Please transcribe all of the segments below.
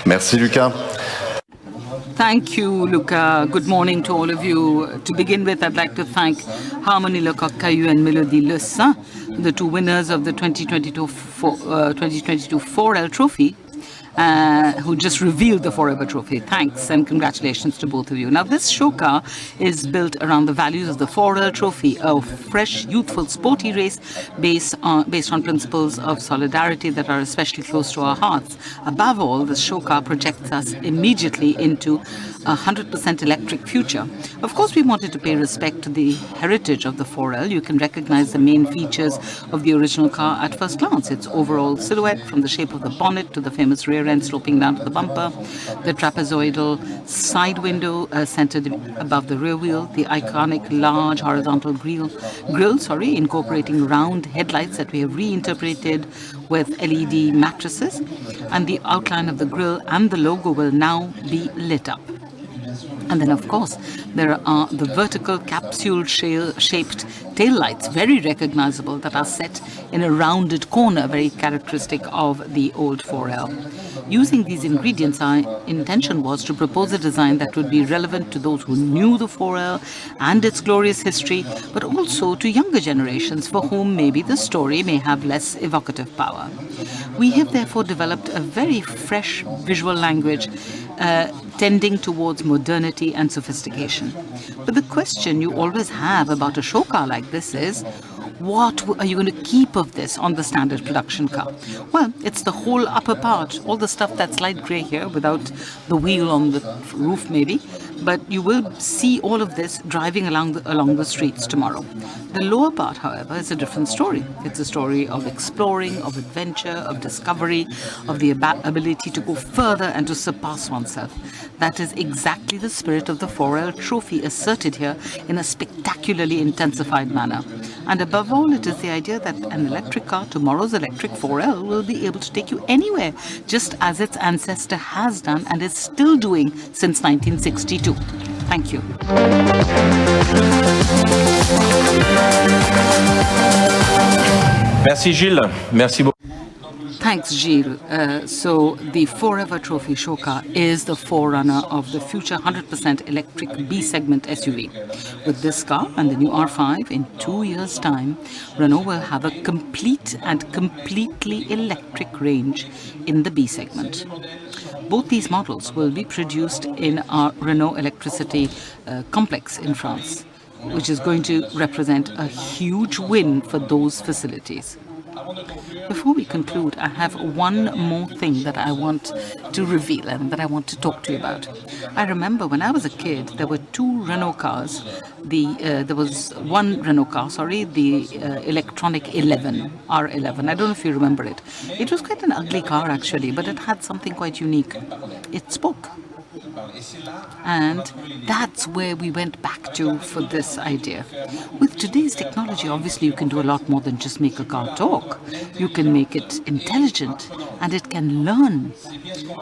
Merci Lucas. Thank you, Luca. Good morning to all of you. To begin with, I'd like to thank Harmonie Lecoq-Caillou and Mélodie Le Saint, the two winners of the 2022 4L Trophy, who just revealed the Forever Trophy. Thanks and congratulations to both of you. Now, this show car is built around the values of the 4L Trophy, a fresh, youthful, sporty race based on principles of solidarity that are especially close to our hearts. Above all, the show car projects us immediately into a 100% electric future. Of course, we wanted to pay respect to the heritage of the 4L. You can recognize the main features of the original car at first glance. Its overall silhouette, from the shape of the bonnet to the famous rear end sloping down to the bumper, the trapezoidal side window centered above the rear wheel, the iconic large horizontal grill, incorporating round headlights that we have reinterpreted with LED matrices, and the outline of the grille and the logo will now be lit up. And then, of course, there are the vertical capsule-shaped taillights, very recognizable, that are set in a rounded corner, very characteristic of the old 4L. Using these ingredients, our intention was to propose a design that would be relevant to those who knew the 4L and its glorious history, but also to younger generations for whom maybe the story may have less evocative power. We have therefore developed a very fresh visual language tending towards modernity and sophistication. But the question you always have about a show car like this is, what are you going to keep of this on the standard production car? Well, it's the whole upper part, all the stuff that's light grey here without the wheel on the roof maybe, but you will see all of this driving along the streets tomorrow. The lower part, however, is a different story. It's a story of exploring, of adventure, of discovery, of the ability to go further and to surpass oneself. That is exactly the spirit of the 4L Trophy asserted here in a spectacularly intensified manner. And above all, it is the idea that an electric car, tomorrow's electric 4L, will be able to take you anywhere, just as its ancestor has done and is still doing since 1962. Thank you. Merci Gilles. Merci beaucoup. Thanks, Gilles. So the Forever Trophy show car is the forerunner of the future 100% electric B-segment SUV. With this car and the new R5, in 2 years' time, Renault will have a complete and completely electric range in the B-segment. Both these models will be produced in our Renault Electricity complex in France, which is going to represent a huge win for those facilities. Before we conclude, I have one more thing that I want to reveal and that I want to talk to you about. I remember when I was a kid, there were two Renault cars. There was one Renault car, the electronic 11, R11. I don't know if you remember it. It was quite an ugly car actually, but it had something quite unique. It spoke. And that's where we went back to for this idea. With today's technology, obviously you can do a lot more than just make a car talk. You can make it intelligent and it can learn.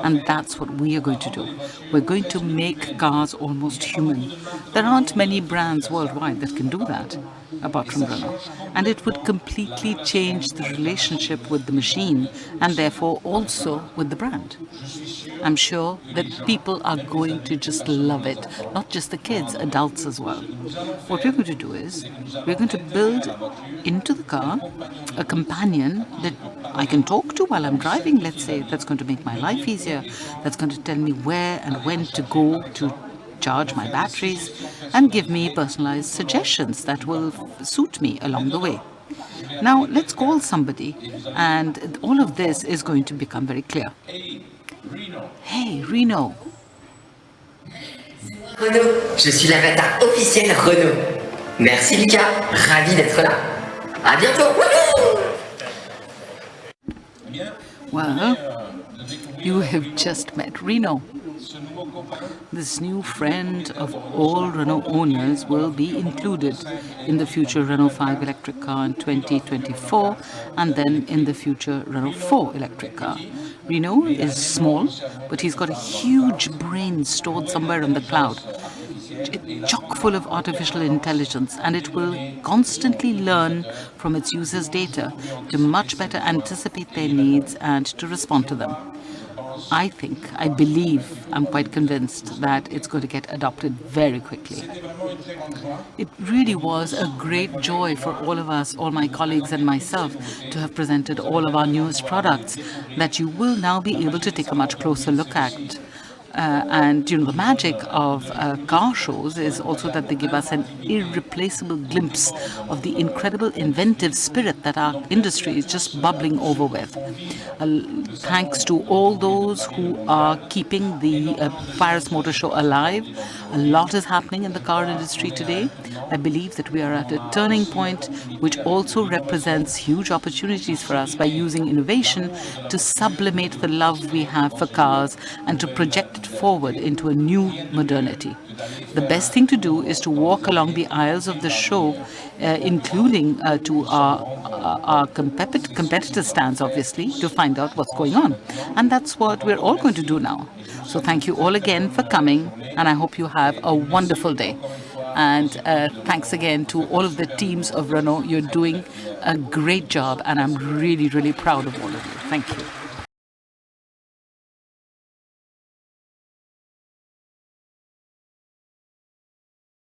And that's what we are going to do. We're going to make cars almost human. There aren't many brands worldwide that can do that, apart from Renault. And it would completely change the relationship with the machine and therefore also with the brand. I'm sure that people are going to just love it, not just the kids, adults as well. What we're going to do is, we're going to build into the car a companion that I can talk to while I'm driving, let's say. That's going to make my life easier. That's going to tell me where and when to go to charge my batteries and give me personalized suggestions that will suit me along the way. Now, let's call somebody, and all of this is going to become very clear. Hey, Renault. Renault, je suis l'avatar officiel Renault. Merci Lucas, ravi d'être là. À bientôt. Well, you have just met Renault. This new friend of all Renault owners will be included in the future Renault 5 electric car in 2024 and then in the future Renault 4 electric car. Renault is small, but he's got a huge brain stored somewhere in the cloud. It's chock full of artificial intelligence, and it will constantly learn from its users' data to much better anticipate their needs and to respond to them. I believe, I'm quite convinced that it's going to get adopted very quickly. It really was a great joy for all of us, all my colleagues and myself, to have presented all of our newest products that you will now be able to take a much closer look at. And the magic of car shows is also that they give us an irreplaceable glimpse of the incredible inventive spirit that our industry is just bubbling over with. Thanks to all those who are keeping the Paris Motor Show alive, a lot is happening in the car industry today. I believe that we are at a turning point which also represents huge opportunities for us by using innovation to sublimate the love we have for cars and to project it forward into a new modernity. The best thing to do is to walk along the aisles of the show, including to our competitor stands, obviously, to find out what's going on. And that's what we're all going to do now. So thank you all again for coming, and I hope you have a wonderful day. And thanks again to all of the teams of Renault. You're doing a great job, and I'm really, really proud of all of you. Thank you.